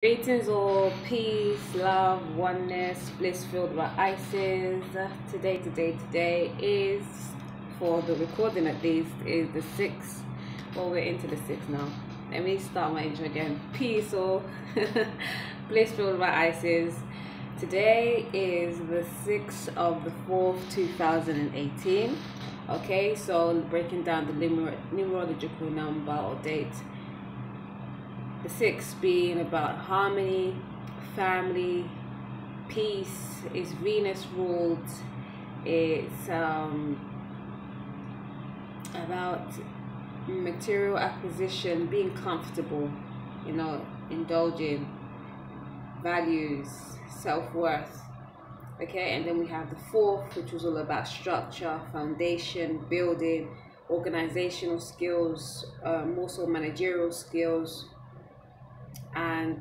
Greetings all, peace, love, oneness, bliss filled by Isis. Today is, for the recording at least, is the 6th. Well, we're into the 6th now. Let me start my intro again. Peace all, bliss filled by Isis. Today is the 6th of the 4th, 2018. Okay, so breaking down the numerological number or date. The 6 being about harmony, family, peace. It's Venus ruled. It's about material acquisition, being comfortable, indulging, values, self-worth. Okay, and then we have the 4th, which was all about structure, foundation, building, organizational skills, more so managerial skills. And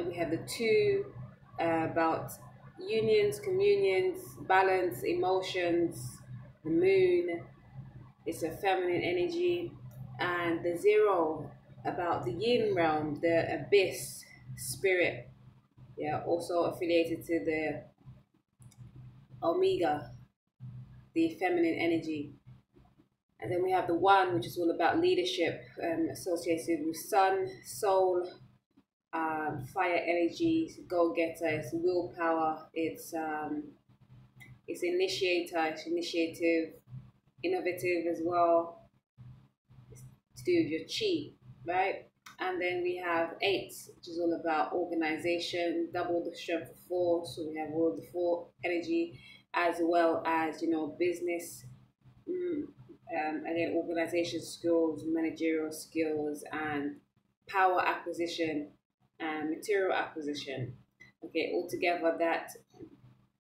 we have the 2 about unions, communions, balance, emotions, the moon. It's a feminine energy. And the 0 about the yin realm, the abyss, spirit. Yeah, also affiliated to the omega, the feminine energy. And then we have the 1, which is all about leadership, associated with sun, soul, fire energy, go-getter, it's willpower, it's initiator, it's initiative, innovative as well. It's to do with your chi, right? And then we have 8, which is all about organization, double the strength of 4. So we have all the 4 energy, as well as business. Again, organization skills, managerial skills, and power acquisition and material acquisition. Okay, altogether that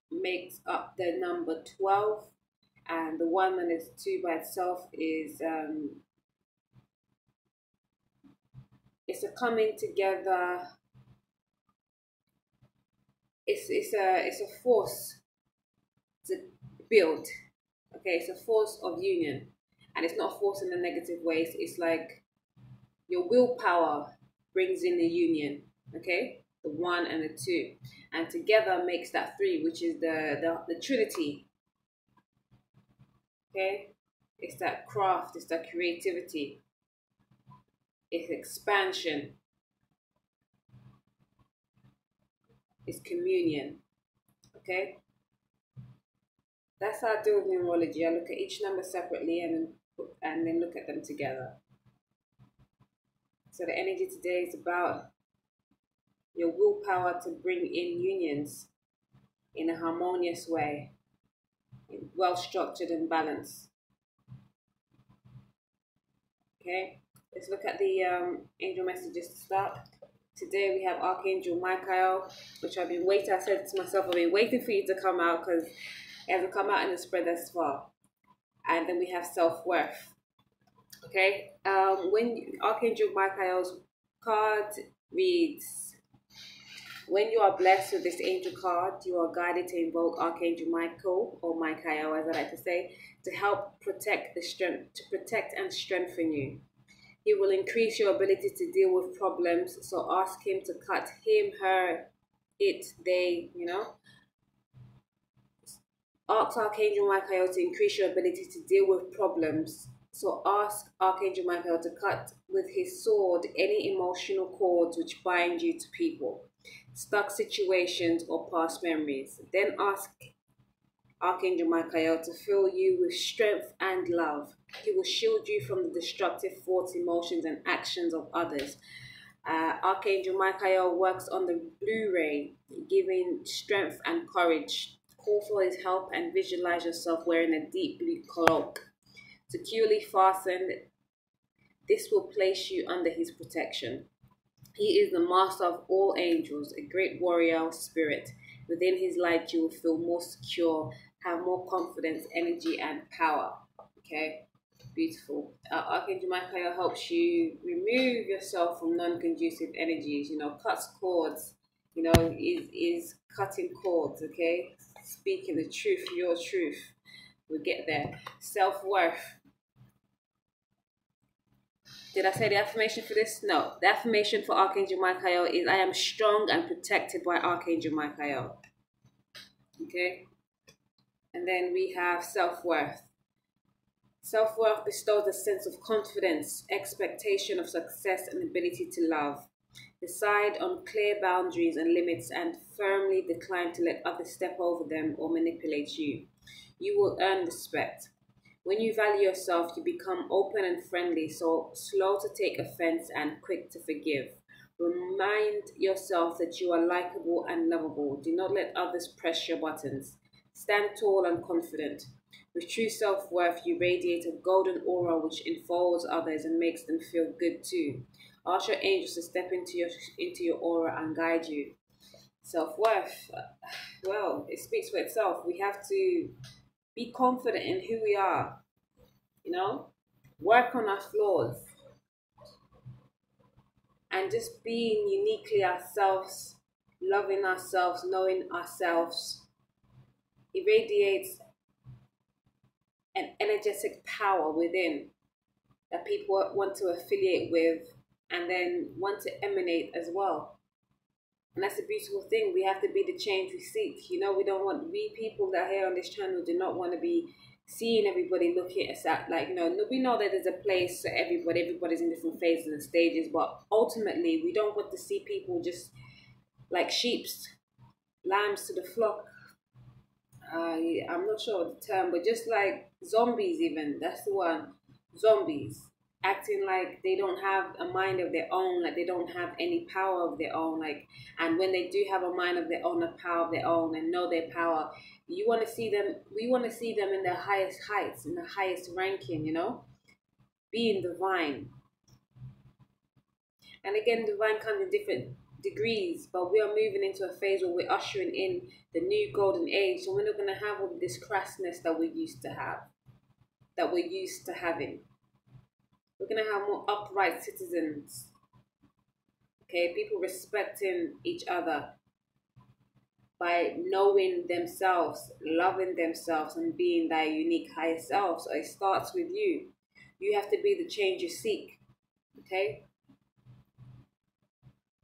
makes up the number 12. And the 1 and the 2 by itself is it's a coming together. It's a force to build. Okay, it's a force of union. And it's not a force in a negative way. It's like your willpower brings in the union. Okay, the 1 and the 2, and together makes that 3, which is the Trinity. Okay, it's that craft, it's that creativity, it's expansion, it's communion. Okay, that's how I deal with numerology. I look at each number separately and then look at them together. So the energy today is about your willpower to bring in unions in a harmonious way, well structured and balanced. Okay, let's look at the angel messages to start. Today we have Archangel Michael, which I've been waiting. I said to myself, I've been waiting for you to come out because it hasn't come out in the spread thus far. And then we have self-worth. Okay, when Archangel Michael's card reads, when you are blessed with this angel card, you are guided to invoke Archangel Michael, or Michael as I like to say, to help protect and strengthen you. He will increase your ability to deal with problems, so ask him to cut him, her, it, they, Ask Archangel Michael to increase your ability to deal with problems. So ask Archangel Michael to cut with his sword any emotional cords which bind you to people, stuck situations, or past memories. Then ask Archangel Michael to fill you with strength and love. He will shield you from the destructive thoughts, emotions, and actions of others. Archangel Michael works on the blue ray, giving strength and courage. Call for his help and visualize yourself wearing a deep blue cloak. Securely fastened, this will place you under his protection. He is the master of all angels, a great warrior spirit. Within his light, you will feel more secure, have more confidence, energy, and power. Okay, beautiful. Archangel Michael helps you remove yourself from non-conducive energies. Cuts cords. Is cutting cords. Okay, speaking the truth, your truth. We'll get there. Self-worth. Did I say the affirmation for this? No. The affirmation for Archangel Michael is, I am strong and protected by Archangel Michael. Okay? And then we have self-worth. Self-worth bestows a sense of confidence, expectation of success, and ability to love. Decide on clear boundaries and limits and firmly decline to let others step over them or manipulate you. You will earn respect. When you value yourself, you become open and friendly, so slow to take offense and quick to forgive. Remind yourself that you are likable and lovable. Do not let others press your buttons. Stand tall and confident. With true self-worth, you radiate a golden aura which enfolds others and makes them feel good too. Ask your angels to step into your aura and guide you. Self-worth, well, it speaks for itself. We have to be confident in who we are, you know, work on our flaws, and just being uniquely ourselves, loving ourselves, knowing ourselves, irradiates an energetic power within that people want to affiliate with and then want to emanate as well. And that's a beautiful thing. We have to be the change we seek. You know, we people that are here on this channel do not want to be seeing everybody looking at us like, you know, we know that there's a place for everybody. Everybody's in different phases and stages, but ultimately we don't want to see people just like sheeps, lambs to the flock. I'm not sure of the term, but just like zombies even, that's the one. Zombies. Acting like they don't have a mind of their own, like they don't have any power of their own, like, and when they do have a mind of their own, a power of their own, and know their power, we want to see them in their highest heights, in the highest ranking, you know, being divine. And again, divine comes in different degrees, but we are moving into a phase where we're ushering in the new golden age, so we're not going to have all this crassness that we used to have, that we're used to having. We're going to have more upright citizens, okay? People respecting each other by knowing themselves, loving themselves, and being their unique higher self. So it starts with you. You have to be the change you seek, okay?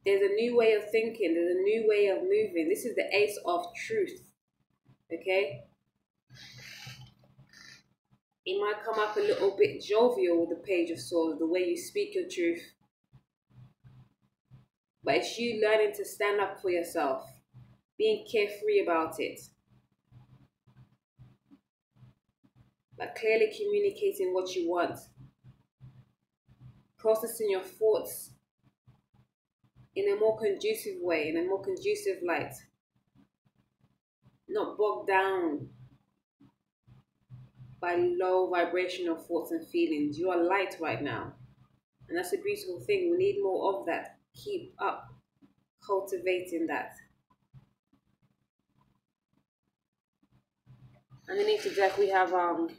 There's a new way of thinking. There's a new way of moving. This is the ace of truth, okay? It might come up a little bit jovial with the Page of Swords, the way you speak your truth. But it's you learning to stand up for yourself, being carefree about it. Like clearly communicating what you want. Processing your thoughts in a more conducive way, in a more conducive light. Not bogged down by low vibrational thoughts and feelings. You are light right now. And that's a beautiful thing. We need more of that. Keep up cultivating that. Underneath the deck we have the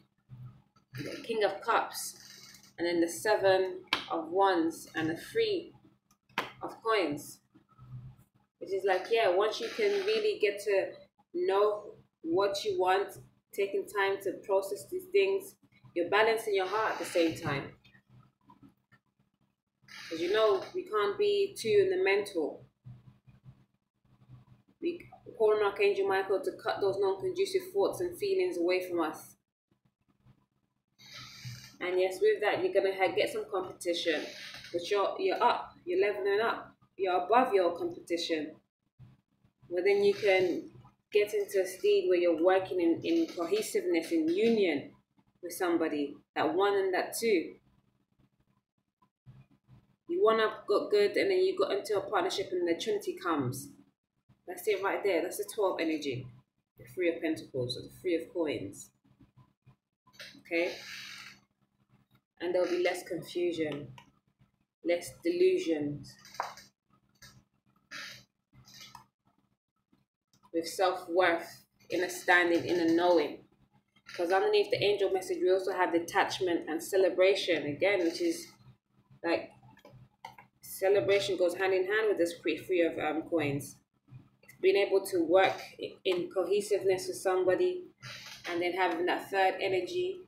King of Cups, and then the 7 of Wands and the 3 of Coins. Which is like, yeah, once you can really get to know what you want, taking time to process these things, you're balancing your heart at the same time. Because you know, we can't be too in the mental. We call on Archangel Michael to cut those non-conducive thoughts and feelings away from us. And yes, with that, you're going to get some competition. But you're up, you're leveling up, you're above your competition. Well, then you can get into a state where you're working in cohesiveness, in union with somebody, that one and that two. You one up got good, and then you got into a partnership and the Trinity comes. That's it right there. That's the 12 energy. The 3 of Pentacles, or the 3 of Coins. Okay? And there'll be less confusion, less delusions. With self-worth, inner standing, inner knowing. Because underneath the angel message, we also have detachment and celebration again, which is like celebration goes hand in hand with this 3 of Coins. Being able to work in cohesiveness with somebody, and then having that third energy,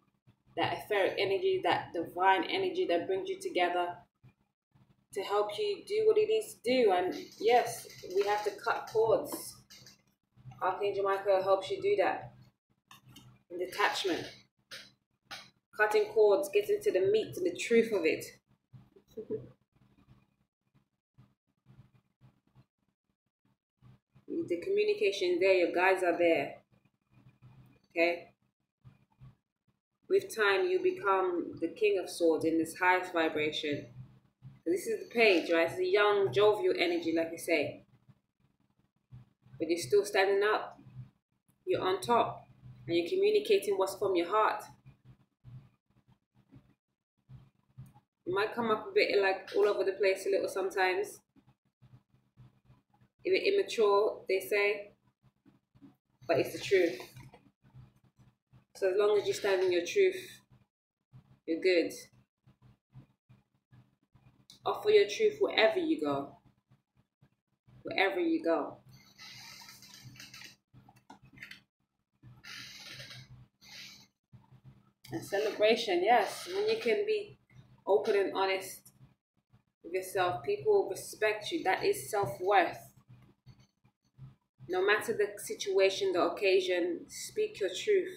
that etheric energy, that divine energy that brings you together to help you do what it needs to do. And yes, we have to cut cords. Archangel Michael helps you do that. And detachment. Cutting cords, getting to the meat and the truth of it. The communication is there, your guides are there. Okay? With time, you become the King of Swords in this highest vibration. This is the page, right? It's a young, jovial energy, like I say. But you're still standing up. You're on top. And you're communicating what's from your heart. It might come up a bit like all over the place a little sometimes. A bit immature, they say. But it's the truth. So as long as you stand in your truth, you're good. Offer your truth wherever you go. Wherever you go. And celebration, yes. When you can be open and honest with yourself, people respect you. That is self-worth. No matter the situation, the occasion, speak your truth.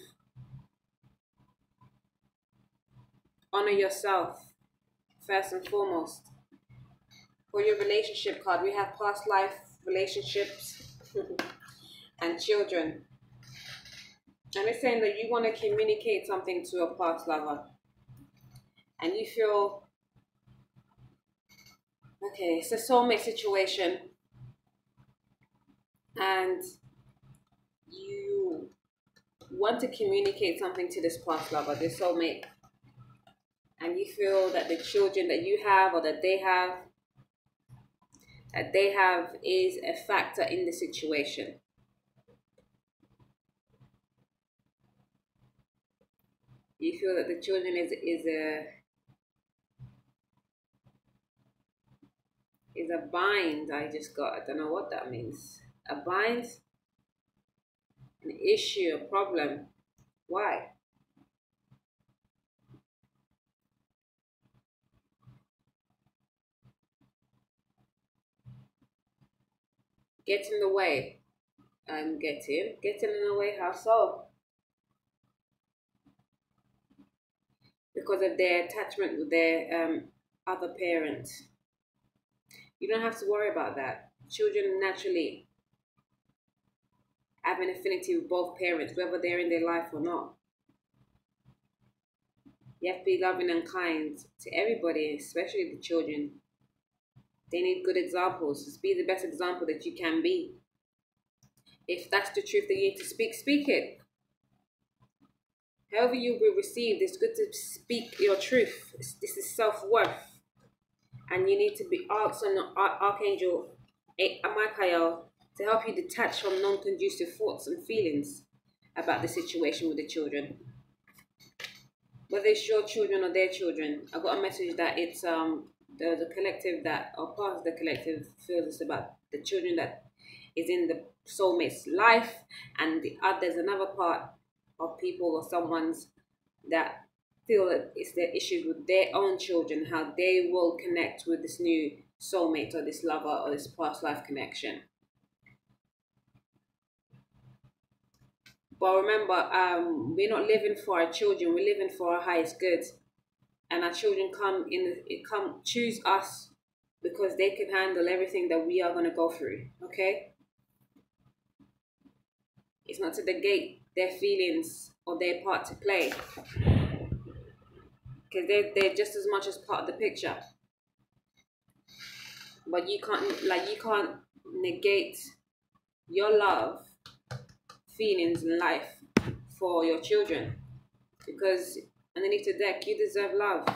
Honor yourself, first and foremost. For your relationship card, we have past life relationships and children. And it's saying that you want to communicate something to a past lover. And you feel, okay, it's a soulmate situation. And you want to communicate something to this past lover, this soulmate. And you feel that the children that you have or that they have is a factor in the situation. You feel that the children is a bind. I don't know what that means. A bind? An issue, a problem. Why? Get in the way. Getting in the way. How so? Because of their attachment with their other parent. You don't have to worry about that. Children naturally have an affinity with both parents, whether they're in their life or not. You have to be loving and kind to everybody, especially the children. They need good examples. Just be the best example that you can be. If that's the truth that you need to speak, speak it. However you will receive, it's good to speak your truth. This is self-worth. And you need to be asked on Archangel Michael to help you detach from non-conducive thoughts and feelings about the situation with the children. Whether it's your children or their children, I got a message that it's the collective that, or part of the collective, feels it's about the children that is in the soulmate's life, and there's another part of people or someone's that feel that it's their issue with their own children, how they will connect with this new soulmate or this lover or this past life connection. But remember, we're not living for our children, we're living for our highest good. And our children come choose us because they can handle everything that we are going to go through, okay? It's not to negate their feelings or their part to play. Because they're just as much as part of the picture. But you can't negate your love, feelings in life for your children. Because underneath the deck, you deserve love.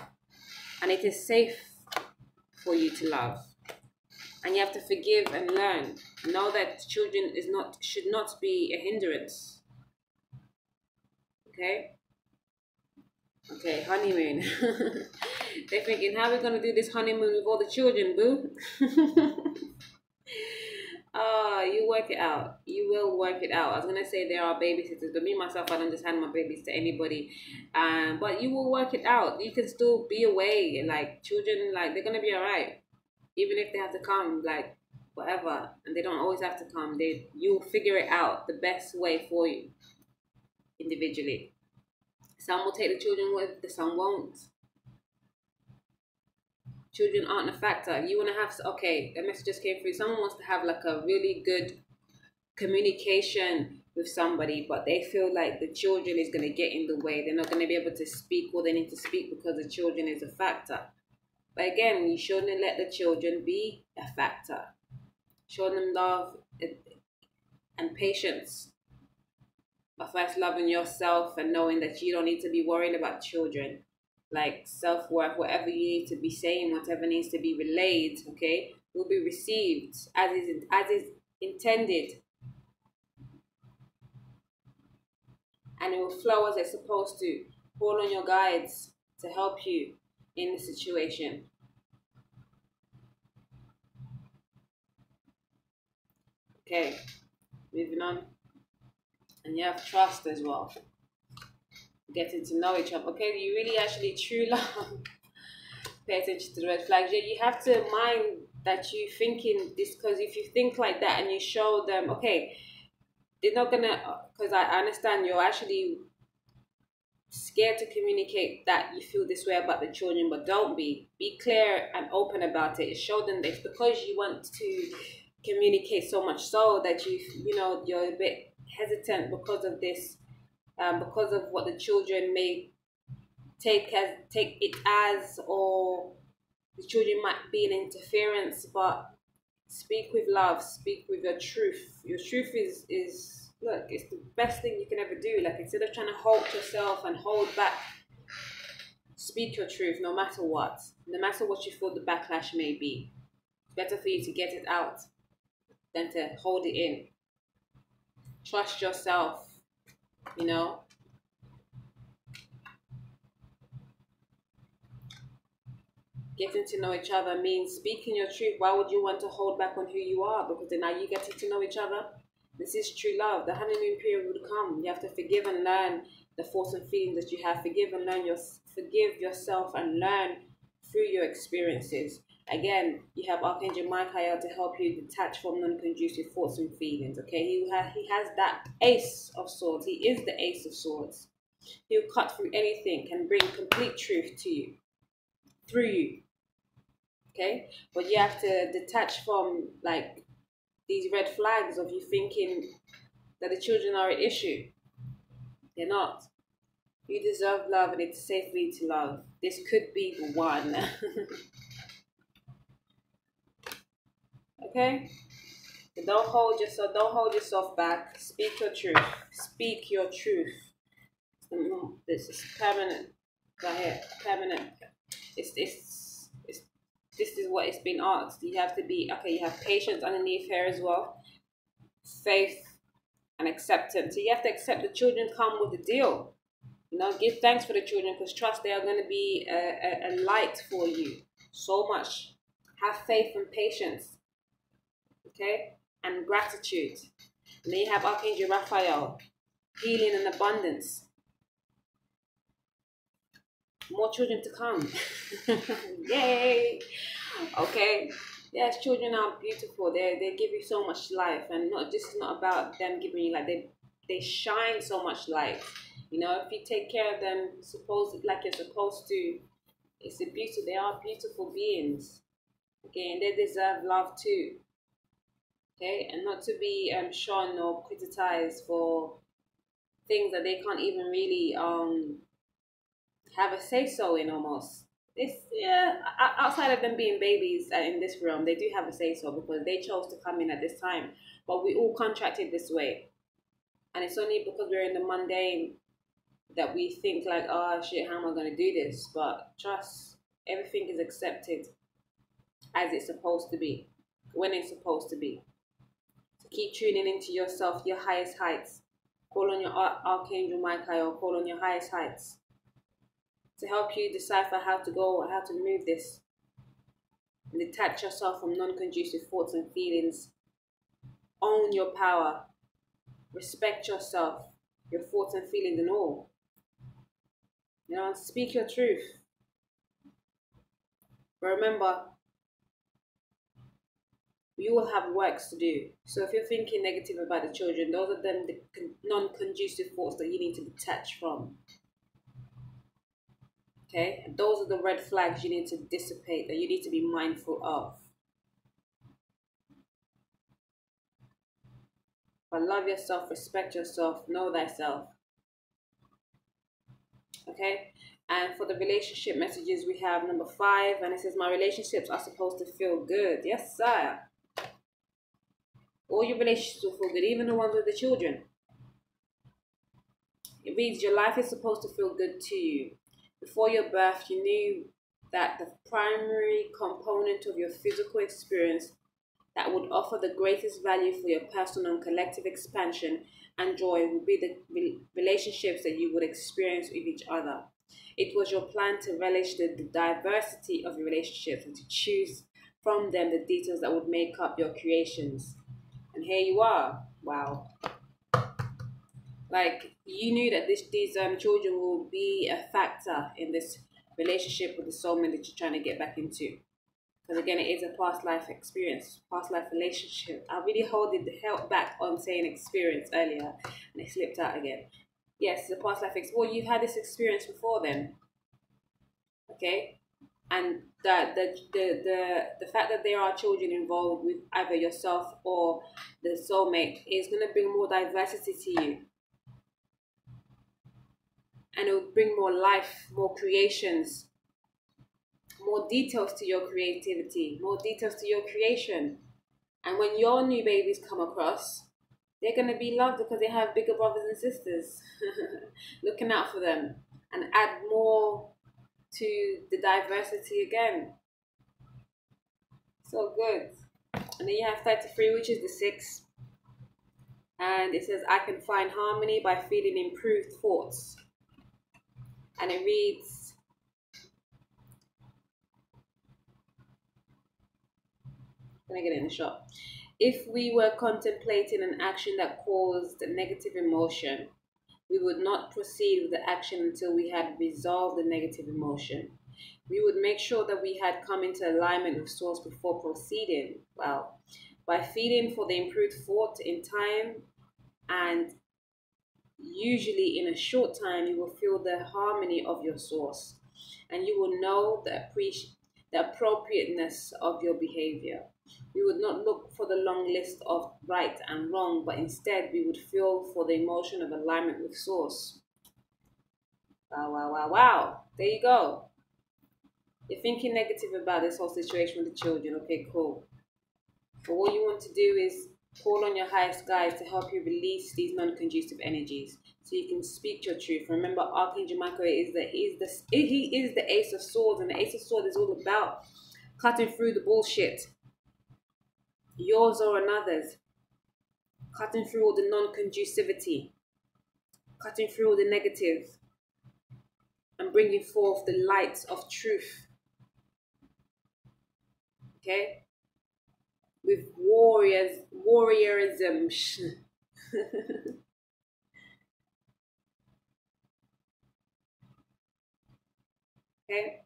And it is safe for you to love. And you have to forgive and learn. Know that children should not be a hindrance. Okay? Okay, honeymoon. They're thinking, how are we going to do this honeymoon with all the children, boo? You work it out. You will work it out. I was gonna say there are babysitters, but me myself, I don't just hand my babies to anybody. But you will work it out. You can still be away. Like children, like they're gonna be alright, even if they have to come, like whatever, and they don't always have to come. You'll figure it out the best way for you individually. Some will take the children with, some won't. Children aren't a factor. You want to have, okay, a message just came through. Someone wants to have like a really good communication with somebody, but they feel like the children is going to get in the way. They're not going to be able to speak what they need to speak because the children is a factor. But again, you shouldn't let the children be a factor. Show them love and patience. But first, loving yourself and knowing that you don't need to be worried about children. Like self-worth, whatever you need to be saying, whatever needs to be relayed, okay, will be received as is intended. And it will flow as it's supposed to. Call on your guides to help you in the situation. Okay, moving on. And you have trust as well. Getting to know each other. Okay, you really actually true love. Pay attention to the red flags. Yeah, you have to mind that you thinking this, because if you think like that and you show them, okay, they're not gonna, because I understand you're actually scared to communicate that you feel this way about the children, but don't be clear and open about it. Show them this because you want to communicate so much so that you're a bit hesitant because of this, because of what the children may take it as, or the children might be an interference. But speak with love, speak with your truth. Your truth is look, it's the best thing you can ever do. Like, instead of trying to hold yourself and hold back, speak your truth no matter what you feel the backlash may be. It's better for you to get it out than to hold it in. Trust yourself, Getting to know each other means speaking your truth. Why would you want to hold back on who you are? Because then now you getting to know each other. This is true love. The honeymoon period would come. You have to forgive and learn the thoughts and feelings that you have. Forgive yourself and learn through your experiences. Again, you have Archangel Michael to help you detach from non-conducive thoughts and feelings. Okay, he has that Ace of Swords. He is the Ace of Swords. He'll cut through anything, can bring complete truth to you, through you. Okay, but you have to detach from like these red flags of you thinking that the children are an issue. They're not. You deserve love, and it's safe for you to love. This could be the one. Okay, so don't hold yourself back. Speak your truth. Speak your truth. This is permanent. Right here, permanent. This is what it's been asked. You have to be, okay, you have patience underneath here as well. Faith and acceptance. So you have to accept the children come with the deal. Give thanks for the children, because trust they are going to be a light for you. So much. Have faith and patience. Okay? And gratitude. And then you have Archangel Raphael. Healing and abundance. More children to come. Yay! Okay. Yes, children are beautiful. They give you so much life, and it's not about them giving you like they shine so much light. If you take care of them like you're supposed to, it's a beauty. They are beautiful beings. Okay, and they deserve love too. Okay, and not to be shone or criticized for things that they can't even really have a say so in. Almost, outside of them being babies in this realm, they do have a say so because they chose to come in at this time. But we all contracted this way, and it's only because we're in the mundane that we think like, oh shit, how am I going to do this? But trust, everything is accepted as it's supposed to be, when it's supposed to be. So keep tuning into yourself, your highest heights. Call on your Archangel Michael, call on your highest heights to help you decipher how to move this. And detach yourself from non-conducive thoughts and feelings own your power, respect yourself, your thoughts and feelings and all. You know, speak your truth. But remember, you will have works to do. So if you're thinking negative about the children, those are them the non-conducive thoughts that you need to detach from. Okay? And those are the red flags you need to dissipate, that you need to be mindful of. But love yourself, respect yourself, know thyself. Okay? And for the relationship messages, we have number 5, and it says, my relationships are supposed to feel good. Yes, sir. All your relationships will feel good, even the ones with the children. It reads, your life is supposed to feel good to you. Before your birth, you knew that the primary component of your physical experience that would offer the greatest value for your personal and collective expansion and joy would be the relationships that you would experience with each other. It was your plan to relish the diversity of your relationships and to choose from them the details that would make up your creations. And here you are. Wow. Like, you knew that these children will be a factor in this relationship with the soulmate that you're trying to get back into. Because again, it is a past life experience, past life relationship. I really held back on saying experience earlier, and it slipped out again. Yes, it's a past life experience. Well, you've had this experience before then. Okay? And the fact that there are children involved with either yourself or the soulmate is going to bring more diversity to you. And it will bring more life, more creations, more details to your creativity, more details to your creation. And when your new babies come across, they're going to be loved because they have bigger brothers and sisters looking out for them, and add more to the diversity again. So good. And then you have 33, which is the 6. And it says, I can find harmony by feeling improved thoughts. And it reads, can I get it in the shop? If we were contemplating an action that caused negative emotion, we would not proceed with the action until we had resolved the negative emotion. We would make sure that we had come into alignment with Source before proceeding. Wow. By feeling for the improved thought in time, and usually in a short time, you will feel the harmony of your Source, and you will know the appropriateness of your behavior. We would not look for the long list of right and wrong, but instead we would feel for the emotion of alignment with Source. Wow, wow, wow, wow. There you go. You're thinking negative about this whole situation with the children. Okay, cool. But what you want to do is call on your highest guides to help you release these non-conducive energies, so you can speak your truth. Remember, Archangel Michael is the Ace of Swords, and the Ace of Swords is all about cutting through the bullshit, yours or another's, cutting through all the non-conducivity, cutting through all the negative, and bringing forth the light of truth. Okay? With warriorism. Okay?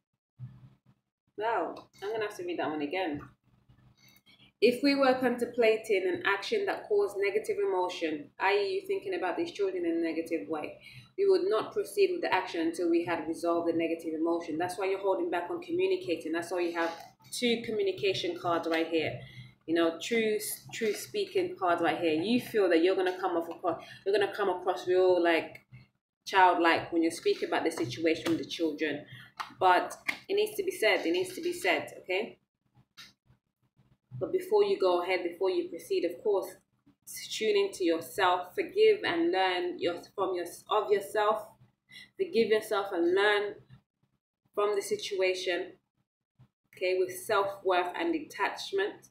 Wow, I'm going to have to read that one again. If we were contemplating an action that caused negative emotion, i.e. you thinking about these children in a negative way, we would not proceed with the action until we had resolved the negative emotion. That's why you're holding back on communicating. That's why you have 2 communication cards right here. You know, true speaking cards right here. You feel that you're gonna come across real like childlike when you speak about the situation with the children. But it needs to be said. It needs to be said, okay? But before you go ahead, before you proceed, of course, tune into yourself, forgive and learn of yourself. Forgive yourself and learn from the situation, okay, with self-worth and detachment.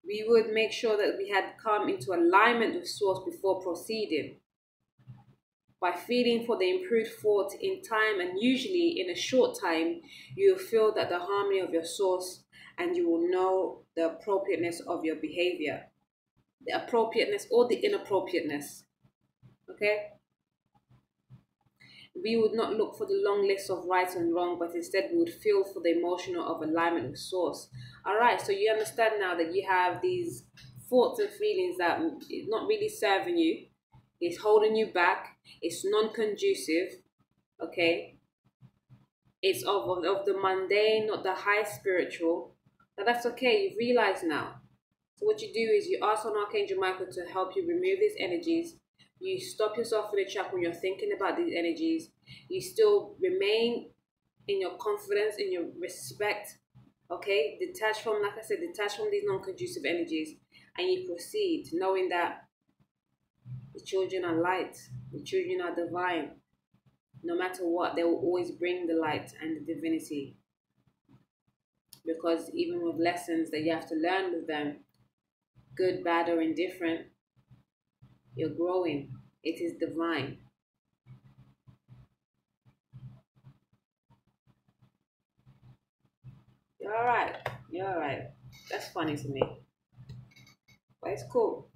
We would make sure that we had come into alignment with Source before proceeding. By feeling for the improved thought in time, and usually in a short time, you'll feel that the harmony of your Source and you will know the appropriateness of your behavior, the appropriateness or the inappropriateness. Okay? We would not look for the long list of right and wrong, but instead we would feel for the emotional of alignment with source. All right, so you understand now that you have these thoughts and feelings that is not really serving you, it's holding you back, it's non-conducive, okay? It's of the mundane, not the high spiritual. But that's okay, you've realized now. So what you do is you ask on Archangel Michael to help you remove these energies. You stop yourself in the trap when you're thinking about these energies. You still remain in your confidence, in your respect, okay? Detach from, like I said, detach from these non-conducive energies. And you proceed knowing that the children are light. The children are divine. No matter what, they will always bring the light and the divinity. Because even with lessons that you have to learn with them, good, bad, or indifferent, you're growing. It is divine. You're alright. You're alright. That's funny to me. But it's cool.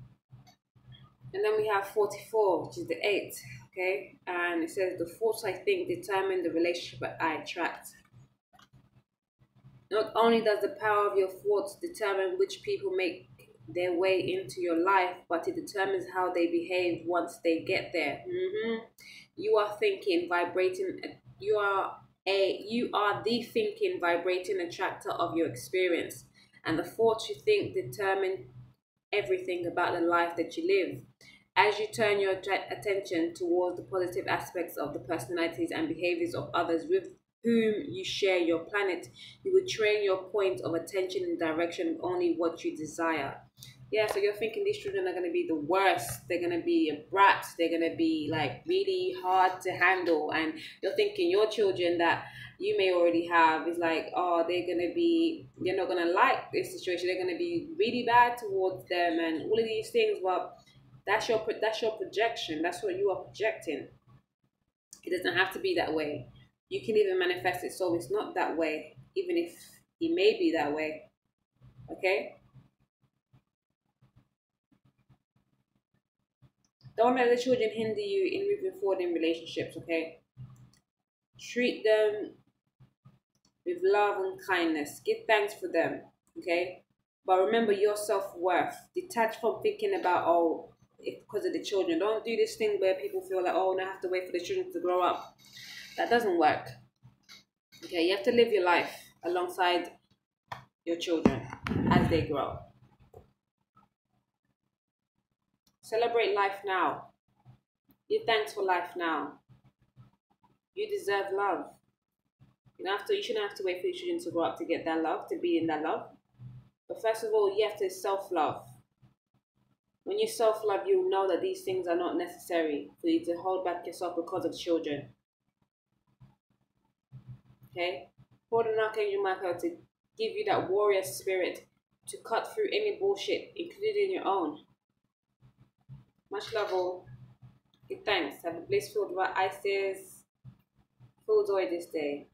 And then we have 44, which is the 8. Okay? And it says, the thoughts I think determine the relationship I attract. Not only does the power of your thoughts determine which people make their way into your life, but it determines how they behave once they get there. You are thinking, vibrating. You are the thinking, vibrating attractor of your experience, and the thoughts you think determine everything about the life that you live. As you turn your attention towards the positive aspects of the personalities and behaviors of others with whom you share your planet, you will train your point of attention in the direction of only what you desire. Yeah, so you're thinking these children are going to be the worst. They're going to be a brat. They're going to be like really hard to handle. And you're thinking your children that you may already have is like, oh, they're not going to like this situation. They're going to be really bad towards them and all of these things. Well, that's your projection. That's what you are projecting. It doesn't have to be that way. You can even manifest it so it's not that way, even if it may be that way. Okay? Don't let the children hinder you in moving forward in relationships, okay? Treat them with love and kindness. Give thanks for them, okay? But remember your self-worth. Detach from thinking about, oh, it's because of the children. Don't do this thing where people feel like, oh, now I have to wait for the children to grow up. That doesn't work. Okay, you have to live your life alongside your children as they grow. Celebrate life now. Give thanks for life now. You deserve love. You shouldn't have to wait for your children to grow up to get that love, to be in that love. But first of all, you have to self-love. When you self-love, you'll know that these things are not necessary for you to hold back yourself because of children. Okay? Hold an Archangel Michael to give you that warrior spirit to cut through any bullshit, including your own. Much love all. Give thanks. Have a bliss-filled Isis. Full joy this day.